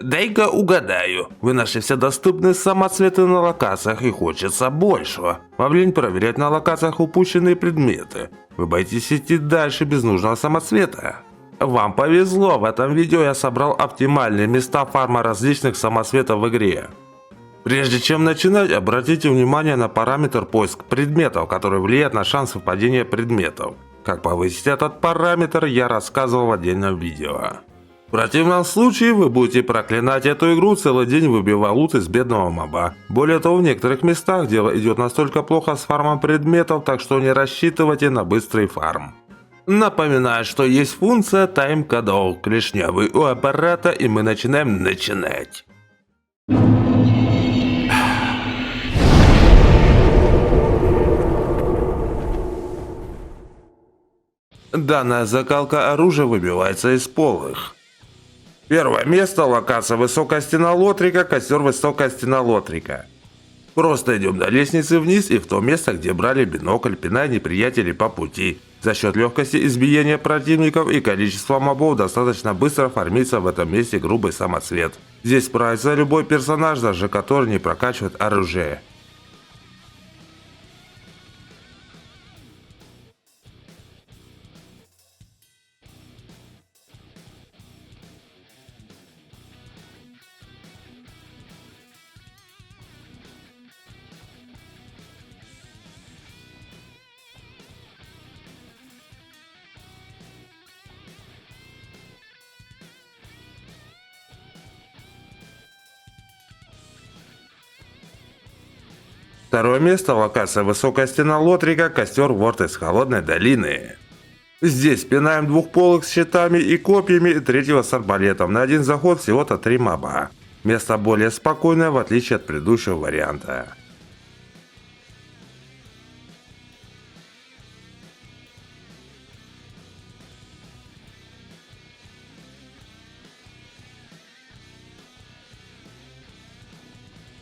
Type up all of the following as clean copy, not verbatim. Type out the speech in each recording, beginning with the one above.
Дай-ка угадаю. Вы нашли все доступные самоцветы на локациях и хочется большего. Вам лень проверять на локациях упущенные предметы. Вы боитесь идти дальше без нужного самоцвета. Вам повезло, в этом видео я собрал оптимальные места фарма различных самоцветов в игре. Прежде чем начинать, обратите внимание на параметр поиск предметов, который влияет на шанс выпадения предметов. Как повысить этот параметр, я рассказывал в отдельном видео. В противном случае вы будете проклинать эту игру целый день, выбивая лут из бедного моба. Более того, в некоторых местах дело идет настолько плохо с фармом предметов, так что не рассчитывайте на быстрый фарм. Напоминаю, что есть функция тайм-кодов, клешнявый у аппарата, и мы начинаем начинать. Данная закалка оружия выбивается из полых. Первое место, локация Высокая Стена Лотрика, костер Высокая Стена Лотрика. Просто идем до лестницы вниз и в то место, где брали бинокль, пиная неприятелей по пути. За счет легкости избиения противников и количества мобов достаточно быстро фармится в этом месте грубый самоцвет. Здесь справится любой персонаж, даже который не прокачивает оружие. Второе место, локация Высокая Стена Лотрика, костер Ворд из Холодной Долины. Здесь пинаем двухполых с щитами и копьями, и третьего с арбалетом. На один заход всего-то 3 моба. Место более спокойное, в отличие от предыдущего варианта.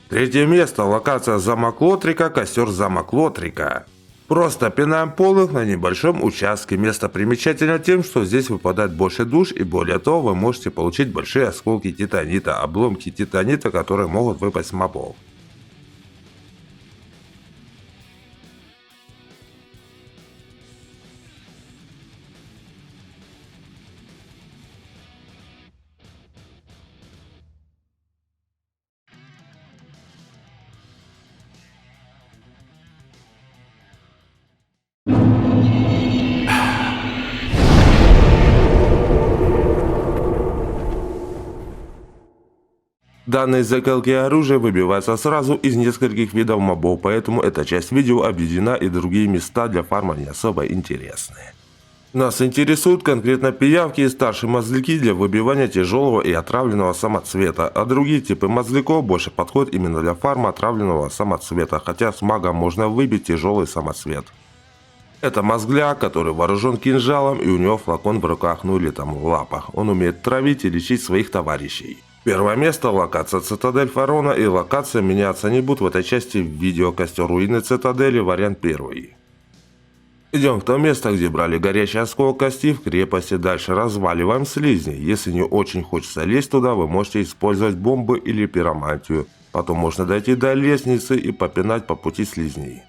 Третье место, локация Замок Лотрика, костер Замок Лотрика. Просто пинаем полых на небольшом участке. Место примечательно тем, что здесь выпадает больше душ, и более того, вы можете получить большие осколки титанита, обломки титанита, которые могут выпасть с мобов. Данные закалки оружия выбиваются сразу из нескольких видов мобов, поэтому эта часть видео объединена, и другие места для фарма не особо интересны. Нас интересуют конкретно пиявки и старшие мозгляки для выбивания тяжелого и отравленного самоцвета, а другие типы мозгляков больше подходят именно для фарма отравленного самоцвета, хотя с магом можно выбить тяжелый самоцвет. Это мозгляк, который вооружен кинжалом, и у него флакон в руках, ну или там в лапах. Он умеет травить и лечить своих товарищей. Первое место, локация Цитадель Фарона, и локация меняться не будут в этой части видео. Костер Руины Цитадели, вариант первый. Идем в то место, где брали горячий осколок кости в крепости. Дальше разваливаем слизни. Если не очень хочется лезть туда, вы можете использовать бомбы или пиромантию. Потом можно дойти до лестницы и попинать по пути слизней.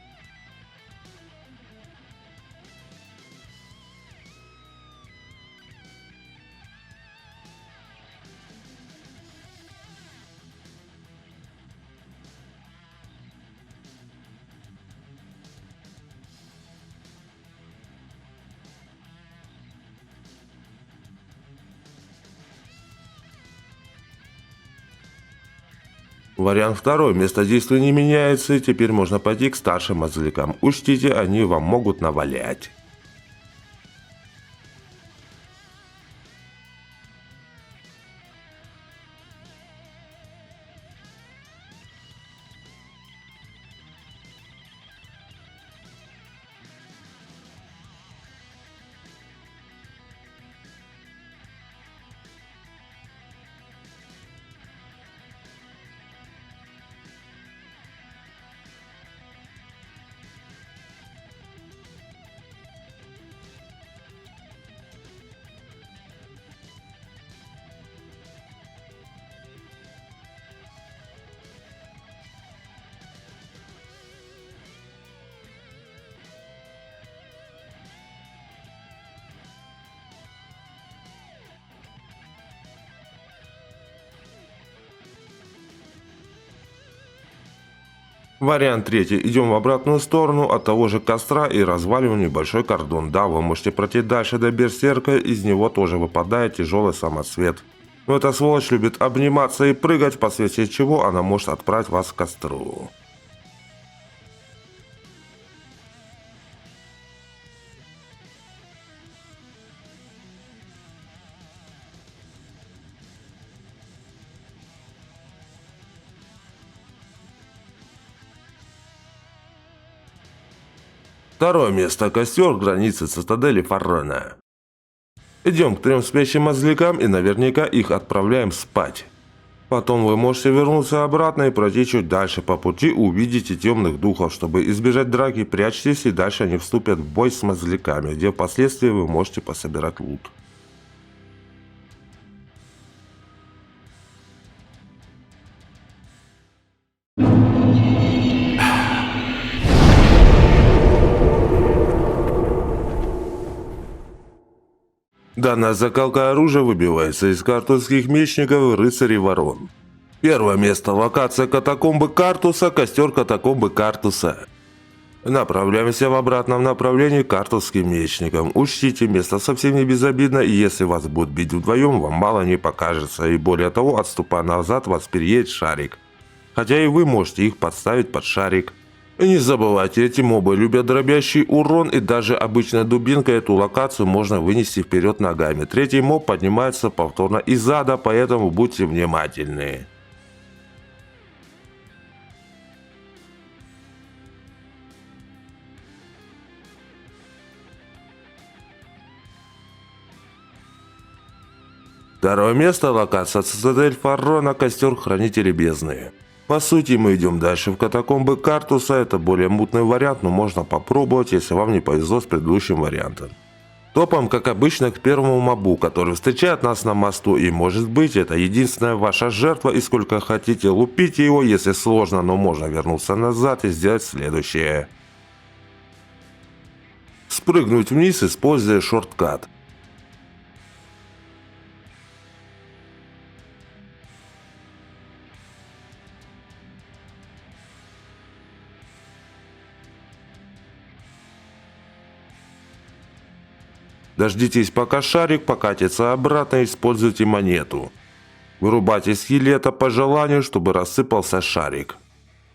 Вариант второй. Место действия не меняется, и теперь можно пойти к старшим мозглякам. Учтите, они вам могут навалять. Вариант третий. Идем в обратную сторону от того же костра и разваливаем небольшой кордон. Да, вы можете пройти дальше до берсерка, из него тоже выпадает тяжелый самоцвет. Но эта сволочь любит обниматься и прыгать, в последствии чего она может отправить вас к костру. Второе место. Костер границы цитадели Фаррона. Идем к 3 спящим мозглякам и наверняка их отправляем спать. Потом вы можете вернуться обратно и пройти чуть дальше. По пути увидите темных духов. Чтобы избежать драки, прячьтесь, и дальше они вступят в бой с мозгляками, где впоследствии вы можете пособирать лут. Данная закалка оружия выбивается из картусских мечников и рыцарей ворон. Первое место. Локация катакомбы Картуса, костер катакомбы Картуса. Направляемся в обратном направлении к картусским мечникам. Учтите, место совсем не безобидно, и если вас будут бить вдвоем, вам мало не покажется. И более того, отступая назад, вас переедет шарик. Хотя и вы можете их подставить под шарик. И не забывайте, эти мобы любят дробящий урон, и даже обычной дубинкой эту локацию можно вынести вперед ногами. Третий моб поднимается повторно из ада, поэтому будьте внимательны. Второе место. Локация цитадель Фаррона, костер хранителей бездны. По сути, мы идем дальше в катакомбы Картуса. Это более мутный вариант, но можно попробовать, если вам не повезло с предыдущим вариантом. Топом, как обычно, к первому мобу, который встречает нас на мосту, и может быть это единственная ваша жертва, и сколько хотите лупите его, если сложно, но можно вернуться назад и сделать следующее. Спрыгнуть вниз, используя шорткат. Дождитесь, пока шарик покатится обратно, и используйте монету. Вырубайте скелета по желанию, чтобы рассыпался шарик.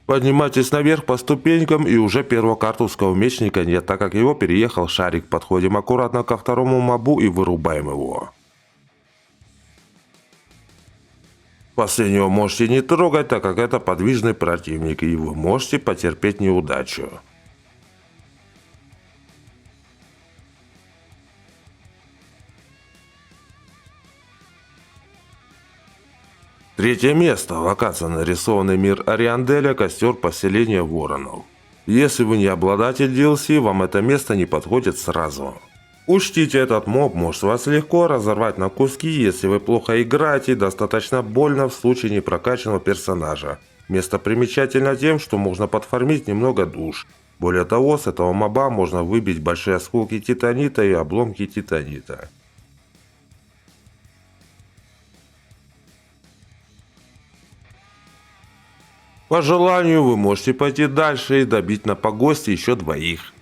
Поднимайтесь наверх по ступенькам, и уже первого картусского мечника нет, так как его переехал шарик. Подходим аккуратно ко второму мобу и вырубаем его. Последнего можете не трогать, так как это подвижный противник, и вы можете потерпеть неудачу. Третье место. Локация нарисованный мир Арианделя, костер поселения воронов. Если вы не обладатель DLC, вам это место не подходит сразу. Учтите, этот моб может вас легко разорвать на куски, если вы плохо играете, достаточно больно в случае непрокачанного персонажа. Место примечательно тем, что можно подфармить немного душ. Более того, с этого моба можно выбить большие осколки титанита и обломки титанита. По желанию вы можете пойти дальше и добить на погосте еще двоих.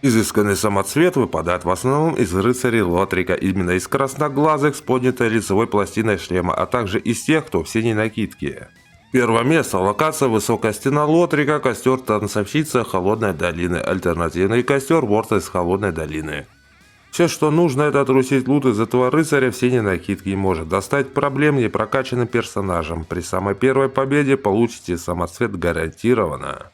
Изысканный самоцвет выпадает в основном из рыцарей Лотрика, именно из красноглазых с поднятой лицевой пластиной шлема, а также из тех, кто в синей накидке. Первое место. Локация Высокая стена Лотрика, костер Танцовщица Холодной долины, альтернативный костер Ворта из Холодной долины. Все, что нужно, это трусить лут из этого рыцаря в синей накидке и может достать проблем непрокачанным персонажем. При самой первой победе получите самоцвет гарантированно.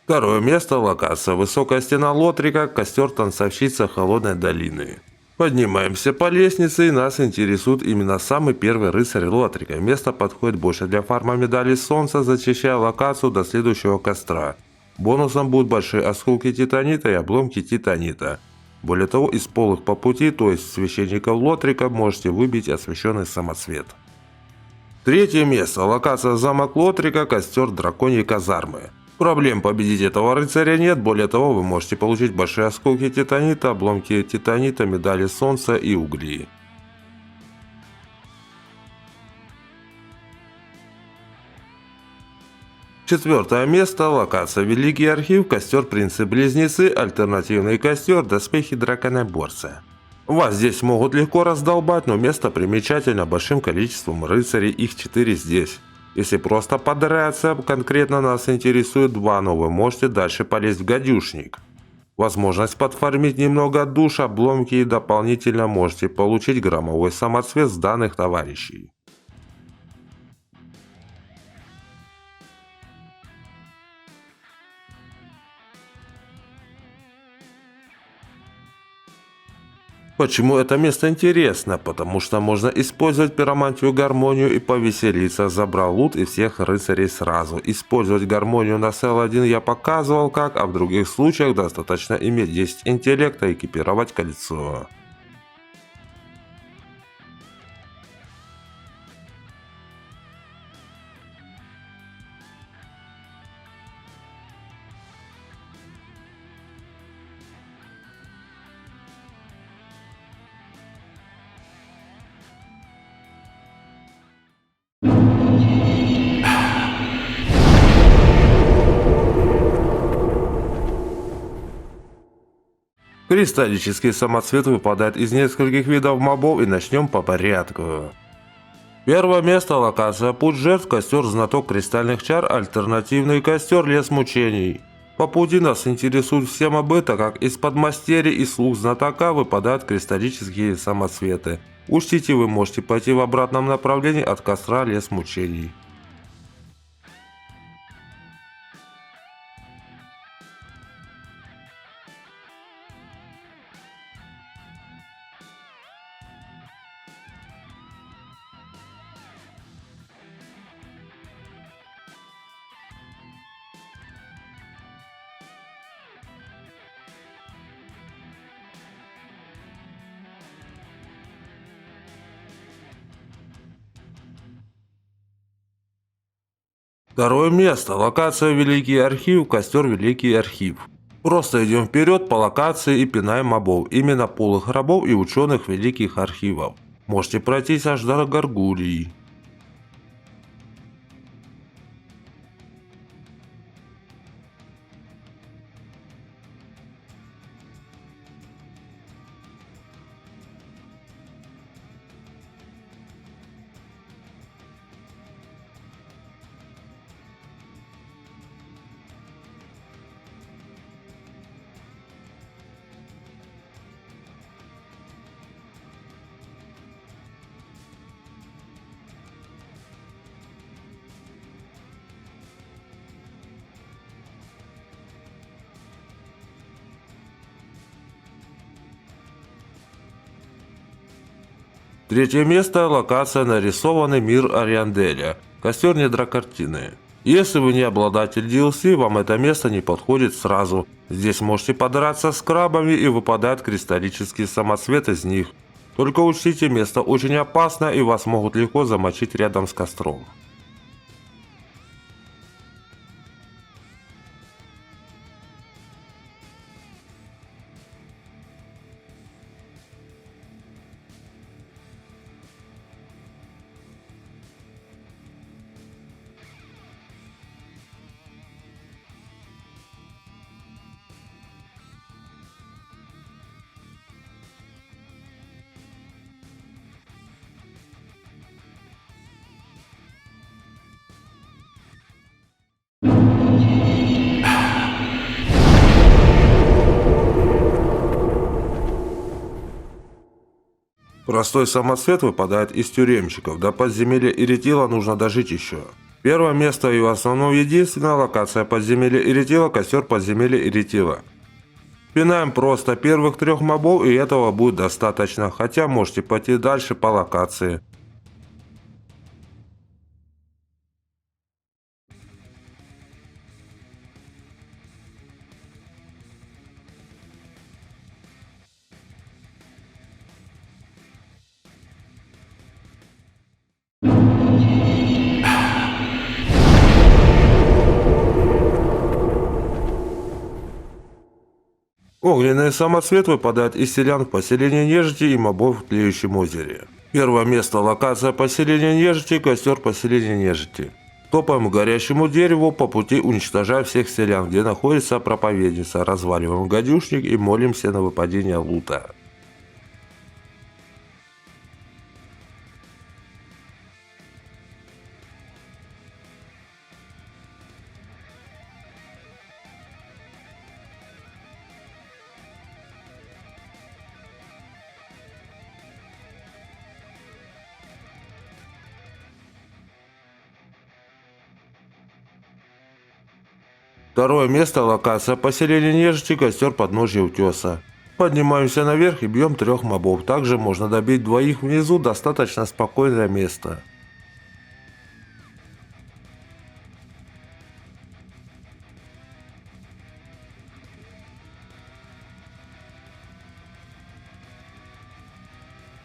Второе место – локация «Высокая стена Лотрика», костер танцовщица Холодной долины. Поднимаемся по лестнице, и нас интересует именно самый первый рыцарь Лотрика. Место подходит больше для фарма медали солнца, зачищая локацию до следующего костра. Бонусом будут большие осколки титанита и обломки титанита. Более того, из полых по пути, то есть священников Лотрика, можете выбить освященный самоцвет. Третье место. Локация замок Лотрика, костер драконьей казармы. Проблем победить этого рыцаря нет, более того, вы можете получить большие осколки титанита, обломки титанита, медали солнца и угли. Четвертое место. Локация Великий архив, костер Принцы-близнецы, альтернативный костер, доспехи драконоборца. Вас здесь могут легко раздолбать, но место примечательно большим количеством рыцарей, их 4 здесь. Если просто подраться, конкретно нас интересует 2, но вы можете дальше полезть в гадюшник. Возможность подфармить немного душ, обломки, и дополнительно можете получить громовой самоцвет с данных товарищей. Почему это место интересно? Потому что можно использовать пиромантию гармонию и повеселиться, забрал лут и всех рыцарей сразу. Использовать гармонию на Сел-1 я показывал как, а в других случаях достаточно иметь 10 интеллекта и экипировать кольцо. Кристаллический самоцвет выпадает из нескольких видов мобов, и начнем по порядку. Первое место. Локация Путь жертв, костер Знаток кристальных чар, альтернативный костер Лес мучений. По пути нас интересует все мобы, так как из подмастерья и слуг знатока выпадают кристаллические самоцветы. Учтите, вы можете пойти в обратном направлении от костра Лес мучений. Второе место. Локация Великий архив, костер Великий архив. Просто идем вперед по локации и пинаем мобов. Именно полых рабов и ученых великих архивов. Можете пройтись аж до Гаргулии. Третье место. Локация Нарисованный мир Арианделя. Костер Недракартины. Если вы не обладатель DLC, вам это место не подходит сразу. Здесь можете подраться с крабами, и выпадает кристаллический самоцвет из них. Только учтите, место очень опасно, и вас могут легко замочить рядом с костром. Простой самоцвет выпадает из тюремщиков. До подземелья Иритила нужно дожить еще. Первое место и в основном единственная локация подземелья Иритила, костер подземелья Иритила. Пинаем просто первых 3 мобов, и этого будет достаточно, хотя можете пойти дальше по локации. Огненный самоцвет выпадает из селян в поселении нежити и мобов в тлеющем озере. Первое место локация поселения нежити, костер поселения нежити. Топаем к горящему дереву, по пути уничтожая всех селян, где находится проповедница, разваливаем гадюшник и молимся на выпадение лута. Второе место локация поселения нежити, костер подножья утеса. Поднимаемся наверх и бьем 3 мобов. Также можно добить 2 внизу, достаточно спокойное место.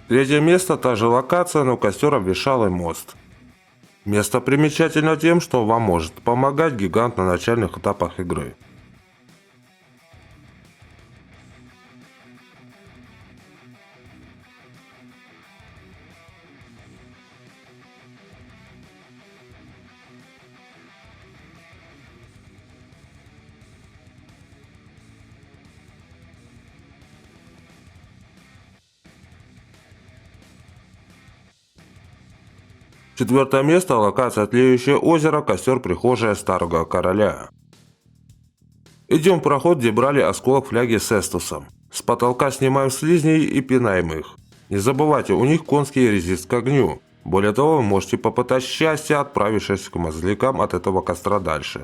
Третье место та же локация, но костер обветшалый мост. Место примечательно тем, что вам может помогать гигант на начальных этапах игры. Четвертое место локация тлеющее озеро, костер прихожая старого короля. Идем в проход, где брали осколок фляги с эстусом. С потолка снимаем слизней и пинаем их. Не забывайте, у них конский резист к огню. Более того, вы можете попытать счастье, отправившись к мозглякам от этого костра дальше.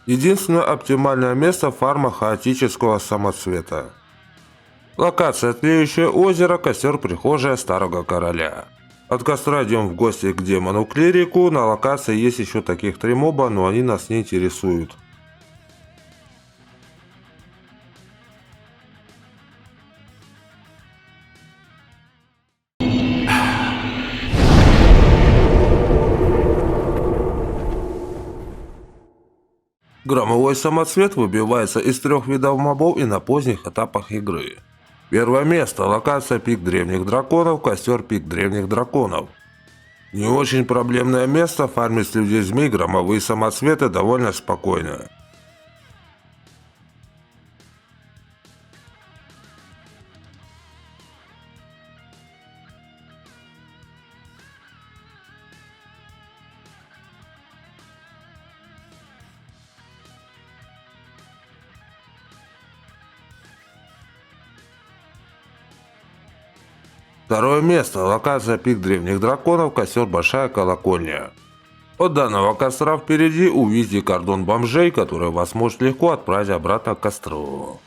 Единственное оптимальное место фарма хаотического самоцвета. Локация тлеющее озеро, костер прихожая старого короля. От костра идем в гости к демону-клирику. На локации есть еще таких 3 моба, но они нас не интересуют. Громовой самоцвет выбивается из 3 видов мобов и на поздних этапах игры. Первое место. Локация пик древних драконов, костер пик древних драконов. Не очень проблемное место, фармить людей-змей громовые самоцветы довольно спокойно. Второе место. Локация пик древних драконов, костер большая колокольня. От данного костра впереди увидите кордон бомжей, который вас может легко отправить обратно к костру.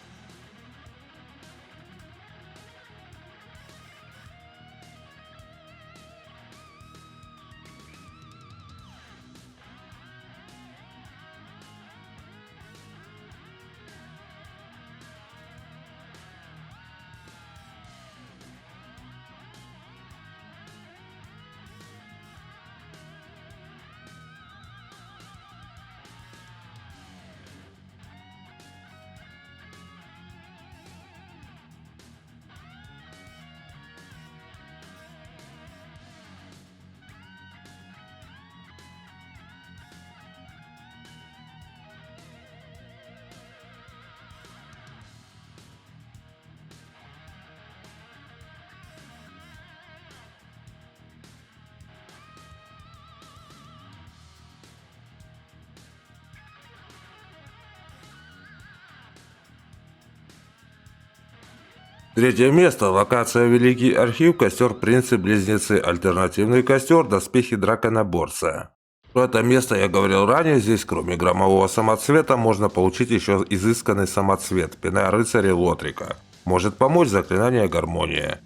Третье место. Локация Великий архив, костер Принцы-близнецы, альтернативный костер, доспехи драконоборца. Про это место я говорил ранее, здесь кроме громового самоцвета можно получить еще изысканный самоцвет, пена рыцаря Лотрика. Может помочь заклинание гармония.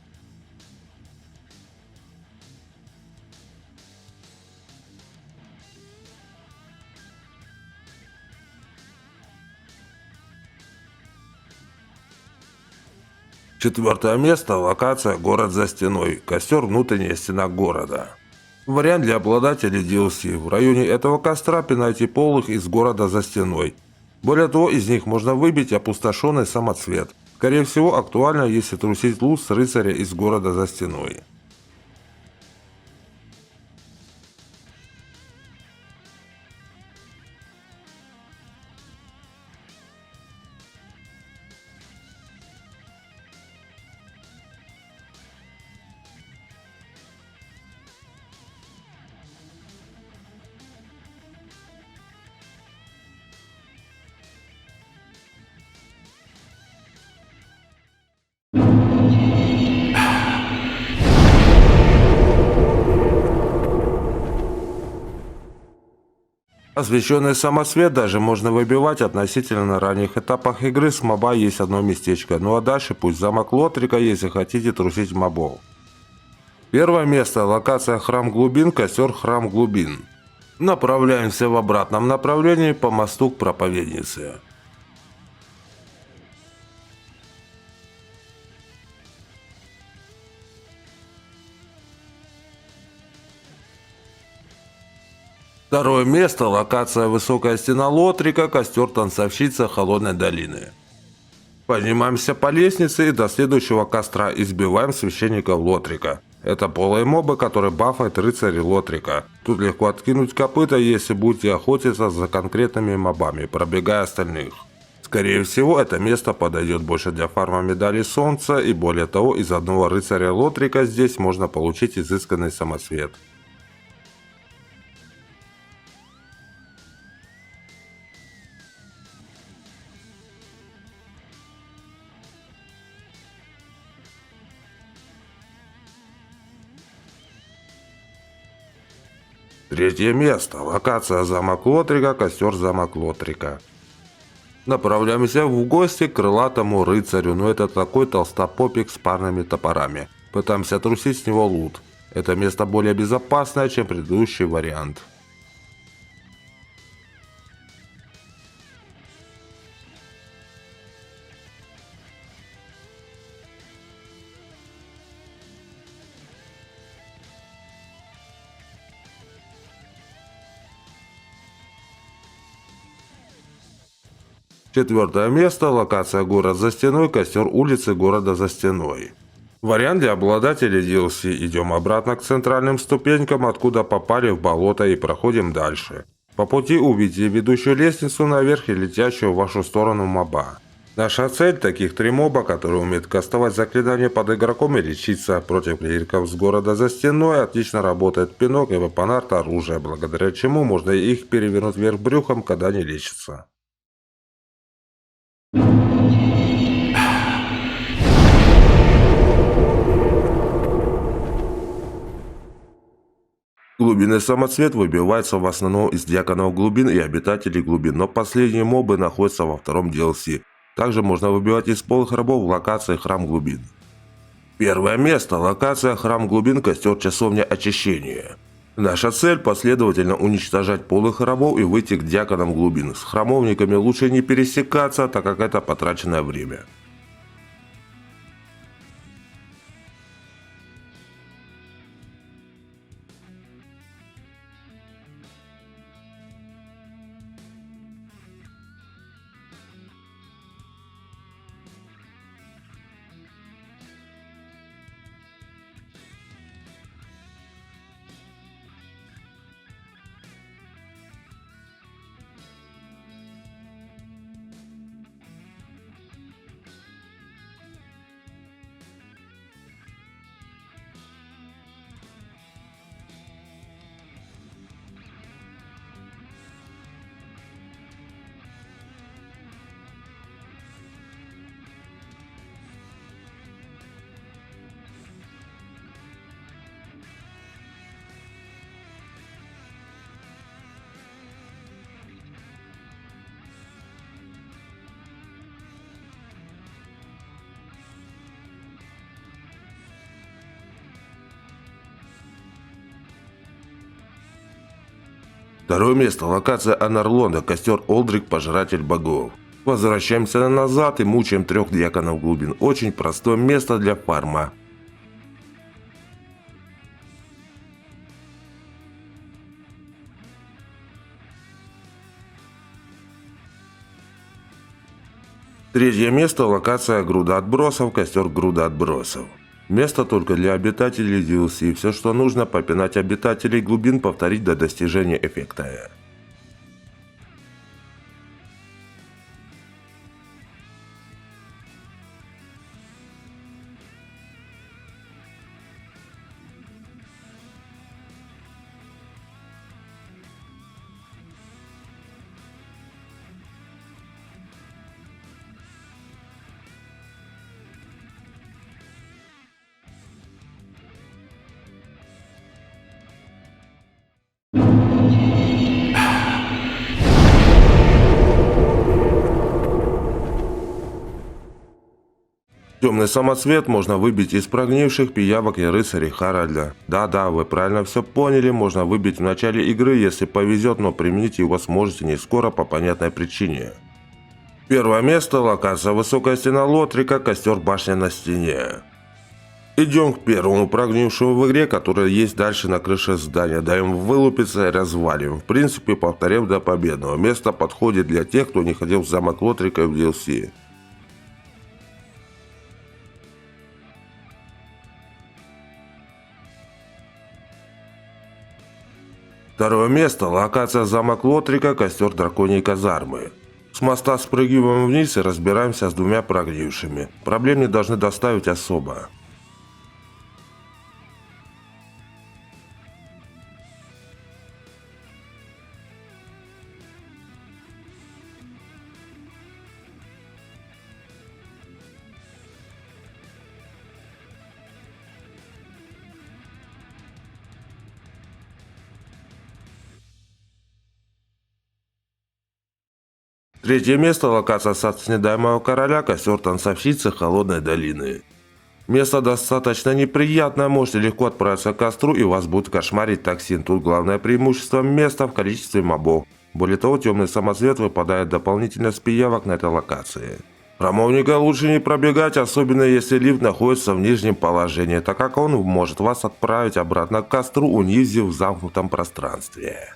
Четвертое место. Локация город за стеной, костер внутренняя стена города. Вариант для обладателей DLC. В районе этого костра пинайте полых из города за стеной. Более того, из них можно выбить опустошенный самоцвет. Скорее всего, актуально, если трусить лут с рыцаря из города за стеной. Освещенный самосвет даже можно выбивать относительно на ранних этапах игры. С моба есть одно местечко, ну а дальше пусть замок Лотрика, если хотите трусить мобов. Первое место. Локация Храм Глубин, костер Храм Глубин. Направляемся в обратном направлении по мосту к проповеднице. Второе место. Локация Высокая стена Лотрика, костер Танцовщица Холодной долины. Поднимаемся по лестнице и до следующего костра избиваем священников Лотрика. Это полые мобы, которые бафают рыцари Лотрика. Тут легко откинуть копыта, если будете охотиться за конкретными мобами, пробегая остальных. Скорее всего, это место подойдет больше для фарма медали солнца, и более того, из одного рыцаря Лотрика здесь можно получить изысканный самосвет. Третье место. Локация замок Лотрика, костер замок Лотрика. Направляемся в гости к крылатому рыцарю, но это такой толстопопик с парными топорами. Пытаемся трусить с него лут. Это место более безопасное, чем предыдущий вариант. Четвертое место. Локация город за стеной, костер улицы города за стеной. Вариант для обладателей DLC. Идем обратно к центральным ступенькам, откуда попали в болото, и проходим дальше. По пути увидите ведущую лестницу наверх и летящую в вашу сторону моба. Наша цель — таких 3 моба, которые умеют кастовать заклинания под игроком и лечиться. Против клириков с города за стеной отлично работает пинок и вепонарт оружия, благодаря чему можно их перевернуть вверх брюхом, когда они лечатся. Глубинный самоцвет выбивается в основном из дьяконов глубин и обитателей глубин, но последние мобы находятся во втором DLC. Также можно выбивать из полых рабов в локации Храм глубин. Первое место. Локация Храм глубин, костер часовня очищения. Наша цель — последовательно уничтожать полых рабов и выйти к дьяконам глубин. С храмовниками лучше не пересекаться, так как это потраченное время. Второе место. Локация Анарлонда. Костер Олдрик, пожиратель богов. Возвращаемся назад и мучаем 3 дьяконов глубин. Очень простое место для фарма. Третье место. Локация Груда отбросов. Костер Груда отбросов. Место только для обитателей DLC. Все, что нужно, попинать обитателей глубин, повторить до достижения эффекта. Темный самоцвет можно выбить из прогнивших пиявок и рыцарей Харальда. Да-да, вы правильно все поняли, можно выбить в начале игры, если повезет, но применить его сможете не скоро по понятной причине. Первое место. Локация Высокая стена Лотрика, костер башня на стене. Идем к первому прогнившему в игре, который есть дальше на крыше здания. Даем вылупиться и развалим. В принципе, повторим до победного. Место подходит для тех, кто не ходил в замок Лотрика в DLC. Второе место. Локация замок Лотрика, костер драконьей казармы. С моста спрыгиваем вниз и разбираемся с 2 прогнившими. Проблем не должны доставить особо. Третье место. Локация сад снедаемого короля, костер танцовщицы холодной долины. Место достаточно неприятное, можете легко отправиться к костру и вас будет кошмарить токсин. Тут главное преимущество места в количестве мобов. Более того, темный самоцвет выпадает дополнительно с пиявок на этой локации. Храмовника лучше не пробегать, особенно если лифт находится в нижнем положении, так как он может вас отправить обратно к костру, унизив в замкнутом пространстве.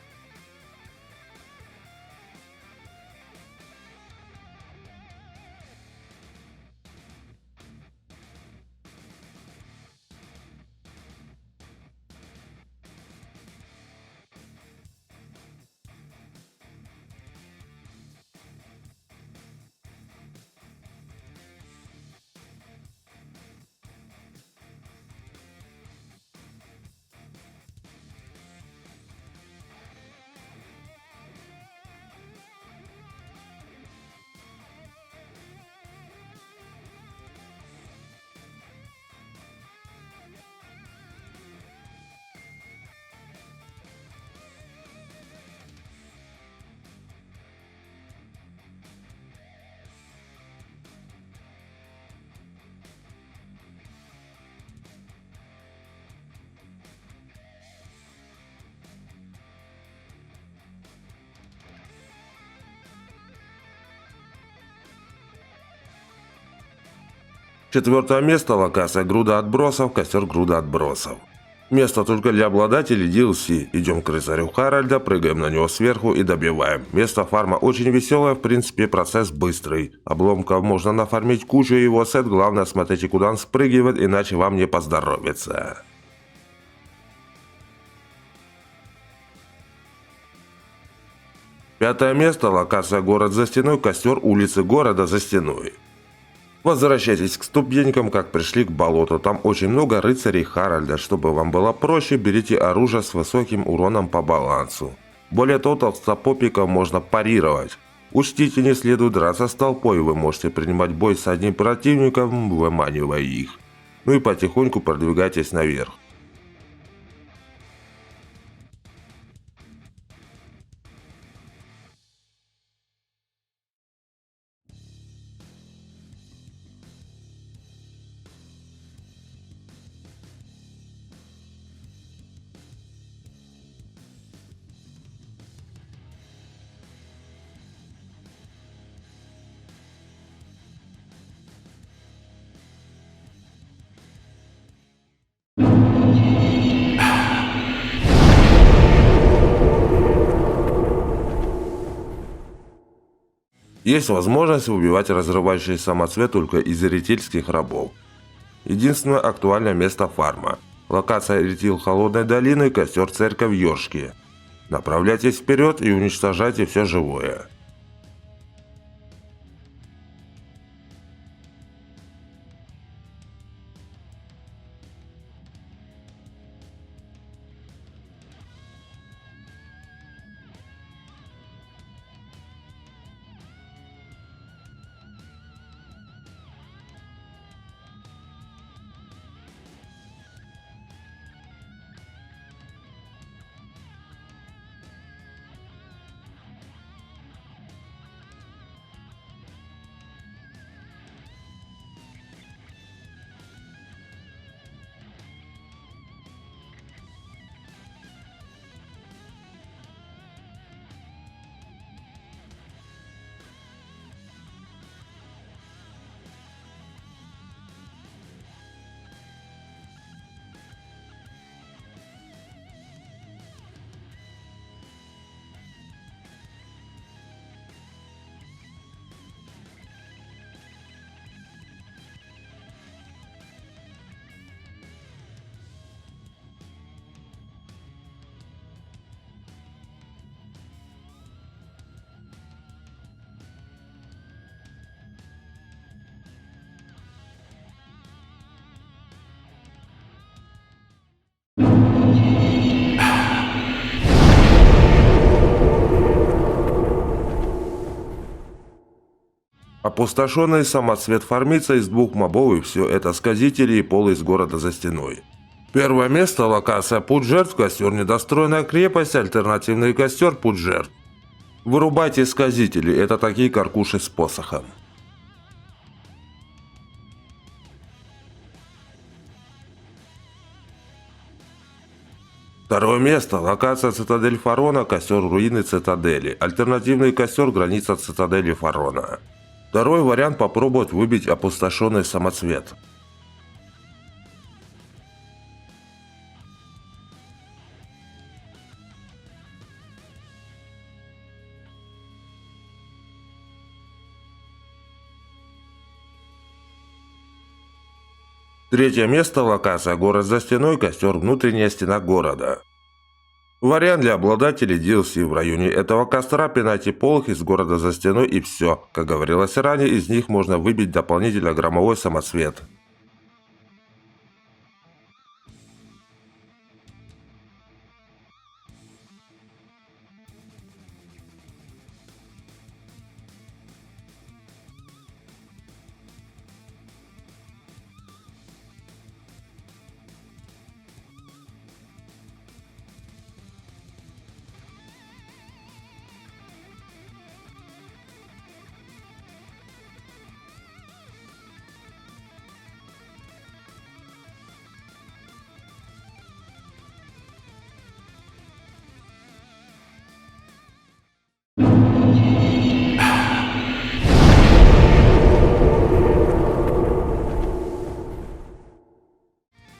Четвертое место. Локация Груда отбросов, костер Груда отбросов. Место только для обладателей DLC. Идем к рыцарю Харальда, прыгаем на него сверху и добиваем. Место фарма очень веселое, в принципе процесс быстрый. Обломков можно нафармить кучу, его сет, главное смотрите куда он спрыгивает, иначе вам не поздоровится. Пятое место. Локация город за стеной, костер улицы города за стеной. Возвращайтесь к ступенькам, как пришли к болоту. Там очень много рыцарей Харальда. Чтобы вам было проще, берите оружие с высоким уроном по балансу. Более того, толстопопиков можно парировать. Учтите, не следует драться с толпой. Вы можете принимать бой с одним противником, выманивая их. Ну и потихоньку продвигайтесь наверх. Есть возможность выбивать разрывающий самоцвет только из ретильских рабов. Единственное актуальное место фарма. Локация ретил Холодной долины, костер Церковь Йоршки. Направляйтесь вперед и уничтожайте все живое. Опустошенный самоцвет фармится из двух мобов, и все это сказители и полы из города за стеной. Первое место – локация Путь жертв, костер недостроенная крепость, альтернативный костер Путь жертв. Вырубайте сказители, это такие каркуши с посохом. Второе место – локация Цитадель Фарона, костер руины Цитадели, альтернативный костер граница Цитадели Фарона. Второй вариант – попробовать выбить опустошенный самоцвет. Третье место – локация город за стеной, костер внутренняя стена города. Вариант для обладателей DLC. В районе этого костра пинайте полых из города за стеной и все. Как говорилось ранее, из них можно выбить дополнительно громовой самоцвет.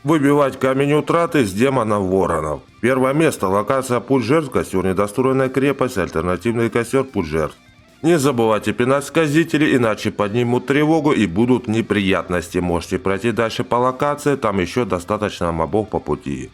Выбивать камень утраты с демонов воронов. Первое место – локация Путь жертв, костер недостроенная крепость, альтернативный костер Путь жертв. Не забывайте пинать сказители, иначе поднимут тревогу и будут неприятности. Можете пройти дальше по локации, там еще достаточно мобов по пути.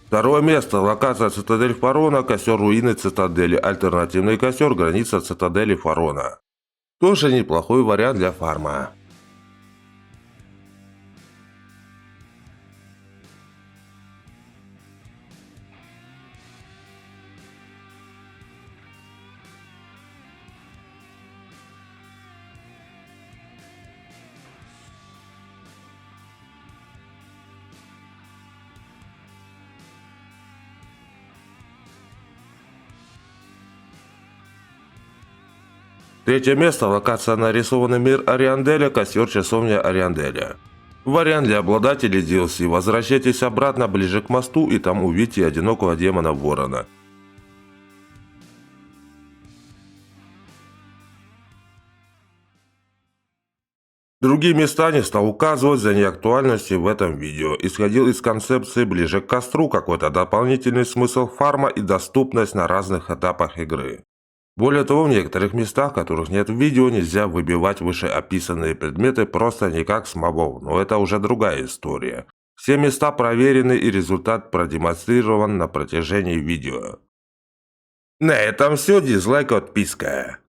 Второе место – локация Цитадель Фарона, костер руины Цитадели, альтернативный костер граница Цитадели Фарона. Тоже неплохой вариант для фарма. Третье место – локация «Нарисованный мир Арианделя. Костер часовня Арианделя». Вариант для обладателей DLC. Возвращайтесь обратно ближе к мосту и там увидите одинокого демона Ворона. Другие места не стал указывать за неактуальности в этом видео. Исходил из концепции ближе к костру, какой-то дополнительный смысл фарма и доступность на разных этапах игры. Более того, в некоторых местах, которых нет в видео, нельзя выбивать вышеописанные предметы просто никак с мобов, но это уже другая история. Все места проверены и результат продемонстрирован на протяжении видео. На этом все, дизлайк, подписка.